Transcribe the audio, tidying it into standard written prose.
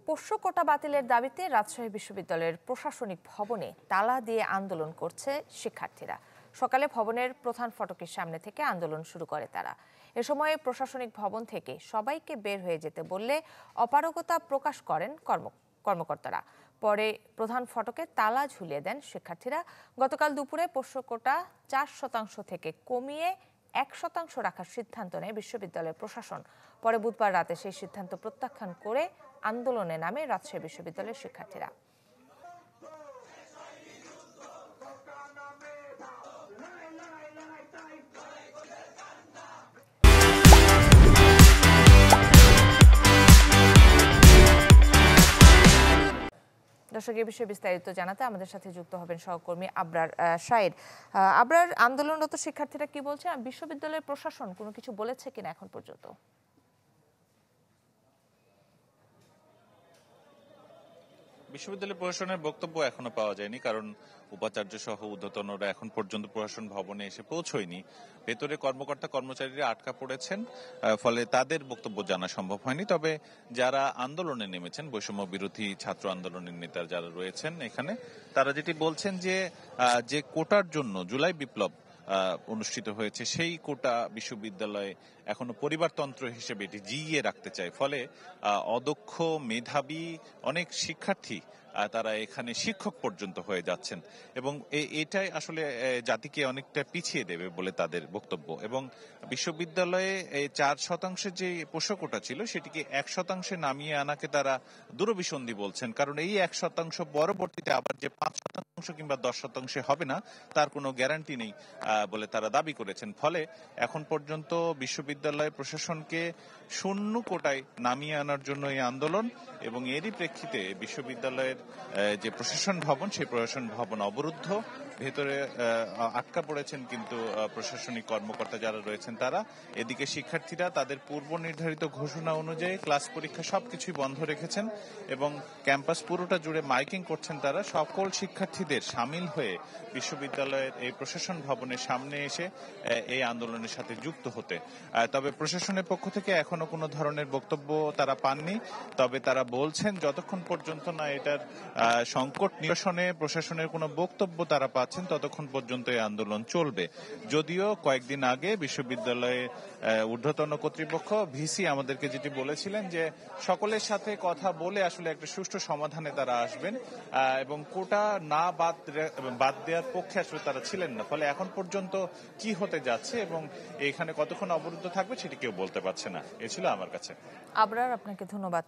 পোষ্য কোটা বাতিলের দাবিতে রাজশাহী বিশ্ববিদ্যালয়ের প্রশাসনিক ভবনে তালা দিয়ে আন্দোলন করছে শিক্ষার্থীরা। সকালে ভবনের প্রধান ফটকের সামনে থেকে আন্দোলন শুরু করে তারা। এ সময় প্রশাসনিক ভবন থেকে সবাইকে বের হয়ে যেতে বললে অপারগতা প্রকাশ করেন কর্মকর্তারা। পরে প্রধান ফটকে তালা ঝুলিয়ে দেন শিক্ষার্থীরা। গতকাল দুপুরে পোষ্য কোটা 4% থেকে কমিয়ে 1% রাখার সিদ্ধান্ত নেয় বিশ্ববিদ্যালয়ের প্রশাসন। পরে বুধবার রাতে সেই সিদ্ধান্ত প্রত্যাখ্যান করে আন্দোলনে নামে রাজশাহী বিশ্ববিদ্যালয়ের শিক্ষার্থীরা। দর্শক, এই বিষয়ে বিস্তারিত জানাতে আমাদের সাথে যুক্ত হবেন সহকর্মী আবরার শাহিদ। আবরার, আন্দোলনরত শিক্ষার্থীরা কি বলছে? বিশ্ববিদ্যালয়ের প্রশাসন কোনো কিছু বলেছে কিনা এখন পর্যন্ত? বিশ্ববিদ্যালয় প্রশাসনের বক্তব্য এখনো পাওয়া যায়নি, কারণ উপাচার্য সহ ঊর্ধ্বতনরা এখন পর্যন্ত প্রশাসন ভবনে এসে পৌঁছয়নি। ভেতরে কর্মকর্তা কর্মচারীরা আটকা পড়েছেন, ফলে তাদের বক্তব্য জানা সম্ভব হয়নি। তবে যারা আন্দোলনে নেমেছেন, বৈষম্য বিরোধী ছাত্র আন্দোলনের নেতারা যারা রয়েছেন এখানে, তারা যেটি বলছেন যে কোটার জন্য জুলাই বিপ্লব অনুষ্ঠিত হয়েছে, সেই কোটা বিশ্ববিদ্যালয়ে এখনো পরিবারতন্ত্র হিসেবে এটি জিইয়ে রাখতে চায়। ফলে অদক্ষ মেধাবী অনেক শিক্ষার্থী তারা এখানে শিক্ষক পর্যন্ত হয়ে যাচ্ছেন, এবং এটাই আসলে জাতিকে অনেকটা পিছিয়ে দেবে বলে তাদের বক্তব্য। এবং বিশ্ববিদ্যালয়ে 4% যে পোষ্য কোটা ছিল সেটিকে 1% নামিয়ে আনাকে তারা দুরভিসন্ধি বলছেন, কারণ এই 1% পরবর্তীতে আবার যে 5% কিংবা 10% হবে না তার কোনো গ্যারান্টি নেই বলে তারা দাবি করেছেন। ফলে এখন পর্যন্ত বিশ্ববিদ্যালয় প্রশাসনকে শূন্য কোটায় নামিয়ে আনার জন্য এই আন্দোলন, এবং এরই প্রেক্ষিতে বিশ্ববিদ্যালয়ের যে প্রশাসন ভবন, সেই প্রশাসন ভবন অবরুদ্ধ। ভেতরে আটকা পড়েছেন কিন্তু প্রশাসনিক কর্মকর্তা যারা রয়েছেন তারা। এদিকে শিক্ষার্থীরা তাদের পূর্ব নির্ধারিত ঘোষণা অনুযায়ী ক্লাস পরীক্ষা সবকিছুই বন্ধ রেখেছেন, এবং ক্যাম্পাস পুরোটা জুড়ে মাইকিং করছেন তারা সকল শিক্ষার্থীদের সামিল হয়ে বিশ্ববিদ্যালয়ের এই প্রশাসন ভবনের সামনে এসে এই আন্দোলনের সাথে যুক্ত হতে। তবে প্রশাসনের পক্ষ থেকে এখনো কোনো ধরনের বক্তব্য তারা পাননি। তবে তারা বলছেন যতক্ষণ পর্যন্ত না এটার সংকট নিরসনে প্রশাসনের কোনো বক্তব্য তারা পাচ্ছেন, ততক্ষণ পর্যন্ত এই আন্দোলন চলবে। যদিও কয়েকদিন আগে বিশ্ববিদ্যালয়ে ঊর্ধ্বতন কর্তৃপক্ষ ভিসি আমাদেরকে যেটি বলেছিলেন যে সকলের সাথে কথা বলে আসলে একটা সুষ্ঠু সমাধানে তারা আসবেন, এবং কোটা না বাদ দেওয়ার পক্ষে আসলে তারা ছিলেন না। ফলে এখন পর্যন্ত কি হতে যাচ্ছে এবং এখানে কতক্ষণ অবরুদ্ধ থাকবে সেটি কেউ বলতে পারছে না। এ ছিল আমার কাছে। আবরার, আপনাকে ধন্যবাদ।